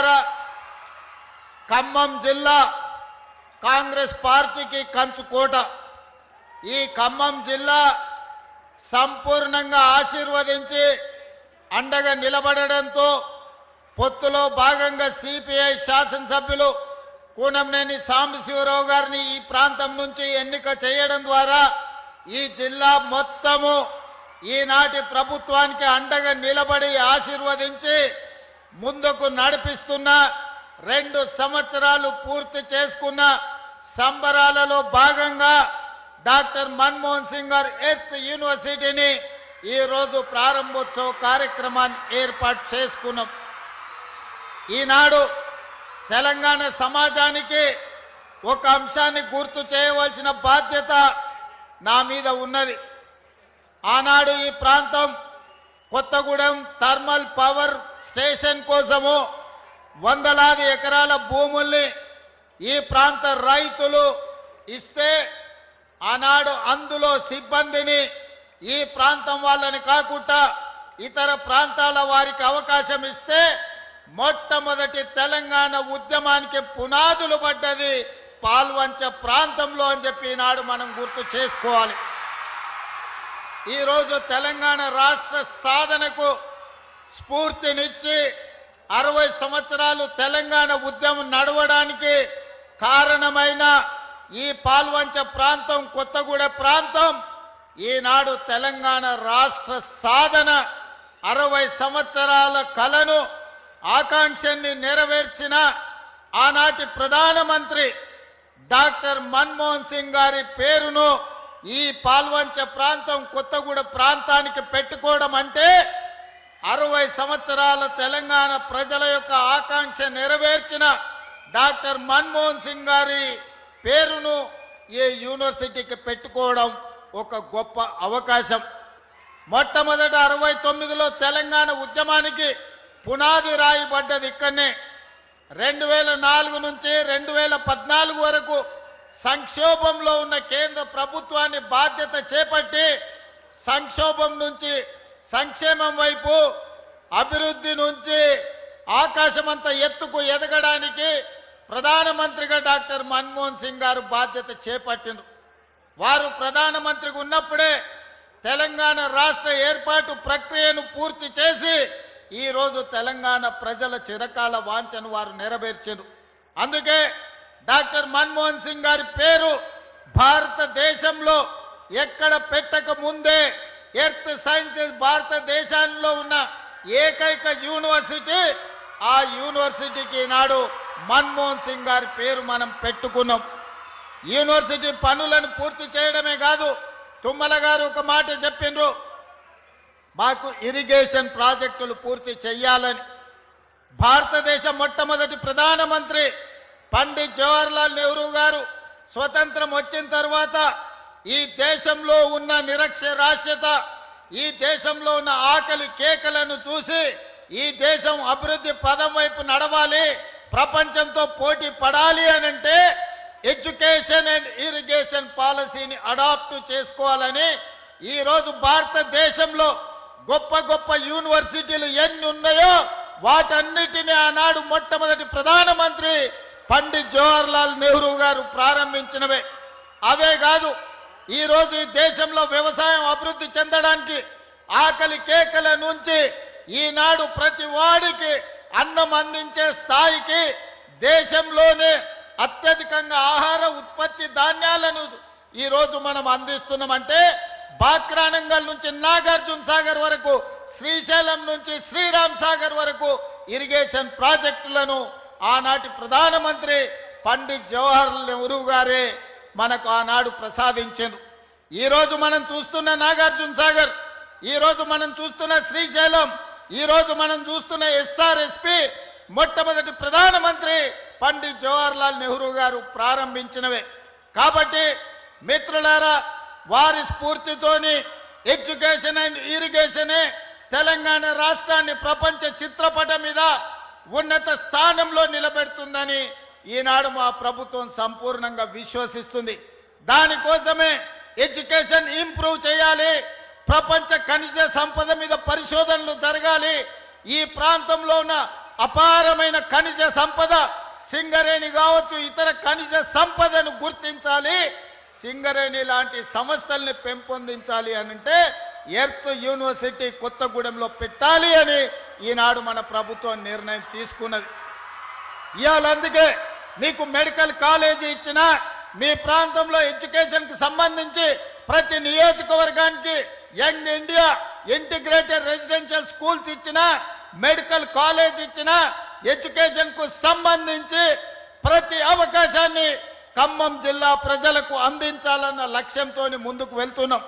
మిత్రులారా, ఖమ్మం జిల్లా కాంగ్రెస్ పార్టీకి కంచుకోట. ఈ ఖమ్మం జిల్లా సంపూర్ణంగా ఆశీర్వదించి అండగా నిలబడడంతో పొత్తులో భాగంగా సిపిఐ శాసనసభ్యులు కూనంనేని సాంబశివరావు గారిని ఈ ప్రాంతం నుంచి ఎన్నిక చేయడం ద్వారా ఈ జిల్లా మొత్తము ఈనాటి ప్రభుత్వానికి అండగా నిలబడి ఆశీర్వదించి ముందుకు నడిపిస్తున్న 2 సంవత్సరాలు పూర్తి చేసుకున్న సంబరాలలో భాగంగా డాక్టర్ మన్మోహన్ సింగ్ గారు ఎర్త్ యూనివర్సిటీని ఈరోజు ప్రారంభోత్సవ కార్యక్రమాన్ని ఏర్పాటు చేసుకున్నాం. ఈనాడు తెలంగాణ సమాజానికి ఒక అంశాన్ని గుర్తు చేయవలసిన బాధ్యత నా మీద ఉన్నది. ఆనాడు ఈ ప్రాంతం కొత్తగూడెం థర్మల్ పవర్ స్టేషన్ కోసము వందలాది ఎకరాల భూముల్ని ఈ ప్రాంత రైతులు ఇస్తే ఆనాడు అందులో సిబ్బందిని ఈ ప్రాంతం వాళ్ళని కాకుండా ఇతర ప్రాంతాల వారికి అవకాశం ఇస్తే మొట్టమొదటి తెలంగాణ ఉద్యమానికి పునాదులు పడ్డది పాల్వంచ ప్రాంతంలో అని చెప్పి ఈనాడు మనం గుర్తు చేసుకోవాలి. ఈరోజు తెలంగాణ రాష్ట్ర సాధనకు స్ఫూర్తినిచ్చి 60 సంవత్సరాలు తెలంగాణ ఉద్యమం నడవడానికి కారణమైన ఈ పాల్వంచ ప్రాంతం, కొత్తగూడ ప్రాంతం ఈనాడు తెలంగాణ రాష్ట్ర సాధన 60 సంవత్సరాల కలను ఆకాంక్షని నెరవేర్చిన ఆనాటి ప్రధానమంత్రి డాక్టర్ మన్మోహన్ సింగ్ గారి పేరును ఈ పాల్వంచ ప్రాంతం, కొత్తగూడ ప్రాంతానికి పెట్టుకోవడం అంటే 60 సంవత్సరాల తెలంగాణ ప్రజల యొక్క ఆకాంక్ష నెరవేర్చిన డాక్టర్ మన్మోహన్ సింగ్ గారి పేరును ఈ యూనివర్సిటీకి పెట్టుకోవడం ఒక గొప్ప అవకాశం. మొట్టమొదట 69లో తెలంగాణ ఉద్యమానికి పునాది రాయబడ్డది ఇక్కడనే. 2004 నుంచి 2014 వరకు సంక్షోభంలో ఉన్న కేంద్ర ప్రభుత్వాన్ని బాధ్యత చేపట్టి సంక్షోభం నుంచి సంక్షేమం వైపు, అభివృద్ధి నుంచి ఆకాశమంత ఎత్తుకు ఎదగడానికి ప్రధానమంత్రిగా డాక్టర్ మన్మోహన్ సింగ్ గారు బాధ్యత చేపట్టిండ్రు. వారు ప్రధానమంత్రిగా ఉన్నప్పుడే తెలంగాణ రాష్ట్ర ఏర్పాటు ప్రక్రియను పూర్తి చేసి ఈరోజు తెలంగాణ ప్రజల చిరకాల వాంఛను వారు నెరవేర్చారు. అందుకే డాక్టర్ మన్మోహన్ సింగ్ గారి పేరు భారతదేశంలో ఎక్కడ పెట్టక ముందే ఎర్త్ సైన్సెస్ భారతదేశంలో ఉన్న ఏకైక యూనివర్సిటీ, ఆ యూనివర్సిటీకి ఈనాడు మన్మోహన్ సింగ్ గారి పేరు మనం పెట్టుకున్నాం. యూనివర్సిటీ పనులను పూర్తి చేయడమే కాదు, తుమ్మల గారు ఒక మాట చెప్పిండ్రు, మాకు ఇరిగేషన్ ప్రాజెక్టులు పూర్తి చేయాలని. భారతదేశ మొట్టమొదటి ప్రధానమంత్రి పండిట్ జవహర్లాల్ నెహ్రూ గారు స్వతంత్రం వచ్చిన తర్వాత ఈ దేశంలో ఉన్న నిరక్షరాస్యత, ఈ దేశంలో ఉన్న ఆకలి కేకలను చూసి ఈ దేశం అభివృద్ధి పదం వైపు నడవాలి, ప్రపంచంతో పోటీ పడాలి అనంటే ఎడ్యుకేషన్ అండ్ ఇరిగేషన్ పాలసీని అడాప్ట్ చేసుకోవాలని ఈరోజు భారతదేశంలో గొప్ప గొప్ప యూనివర్సిటీలు ఎన్ని ఉన్నాయో వాటన్నిటిని ఆనాడు మొట్టమొదటి ప్రధానమంత్రి పండిట్ జవహర్లాల్ నెహ్రూ గారు ప్రారంభించినవే. అవే కాదు, ఈరోజు ఈ దేశంలో వ్యవసాయం అభివృద్ధి చెందడానికి ఆకలి కేకల నుంచి ఈనాడు ప్రతి వాడికి అన్నం అందించే స్థాయికి దేశంలోనే అత్యధికంగా ఆహార ఉత్పత్తి ధాన్యాలను ఈరోజు మనం అందిస్తున్నామంటే బాక్రానంగల్ నుంచి నాగార్జున సాగర్ వరకు, శ్రీశైలం నుంచి శ్రీరామ్ సాగర్ వరకు ఇరిగేషన్ ప్రాజెక్టులను ఆనాటి ప్రధానమంత్రి పండిట్ జవహర్లాల్ నెహ్రూ గారే మనకు ఆనాడు ప్రసాదించారు. ఈరోజు మనం చూస్తున్న నాగార్జున సాగర్, ఈరోజు మనం చూస్తున్న శ్రీశైలం, ఈరోజు మనం చూస్తున్న ఎస్ఆర్ఎస్పి మొట్టమొదటి ప్రధానమంత్రి పండిట్ జవహర్లాల్ నెహ్రూ గారు ప్రారంభించినవే. కాబట్టి మిత్రులారా, వారి స్ఫూర్తితోని ఎడ్యుకేషన్ అండ్ ఇరిగేషనే తెలంగాణ రాష్ట్రాన్ని ప్రపంచ చిత్రపటం మీద ఉన్నత స్థానంలో నిలబెడుతుందని ఈనాడు మా ప్రభుత్వం సంపూర్ణంగా విశ్వసిస్తుంది. దానికోసమే ఎడ్యుకేషన్ ఇంప్రూవ్ చేయాలి, ప్రపంచ ఖనిజ సంపద మీద పరిశోధనలు జరగాలి, ఈ ప్రాంతంలో ఉన్న అపారమైన ఖనిజ సంపద సింగరేణి కావచ్చు, ఇతర ఖనిజ సంపదను గుర్తించాలి, సింగరేణి లాంటి సంస్థల్ని పెంపొందించాలి అనంటే ఎర్త్ యూనివర్సిటీ కొత్తగూడెంలో పెట్టాలి అని ఈనాడు మన ప్రభుత్వం నిర్ణయం తీసుకున్నది. ఇవాళ అందుకే మీకు మెడికల్ కాలేజీ ఇచ్చినా, మీ ప్రాంతంలో ఎడ్యుకేషన్కి సంబంధించి ప్రతి నియోజకవర్గానికి young India integrated residential schools ఇచ్చినా, మెడికల్ కాలేజ్ ఇచ్చినా, ఎడ్యుకేషన్కు సంబంధించి ప్రతి అవకాశాన్ని ఖమ్మం జిల్లా ప్రజలకు అందించాలన్న లక్ష్యంతో ముందుకు వెళ్తున్నాం.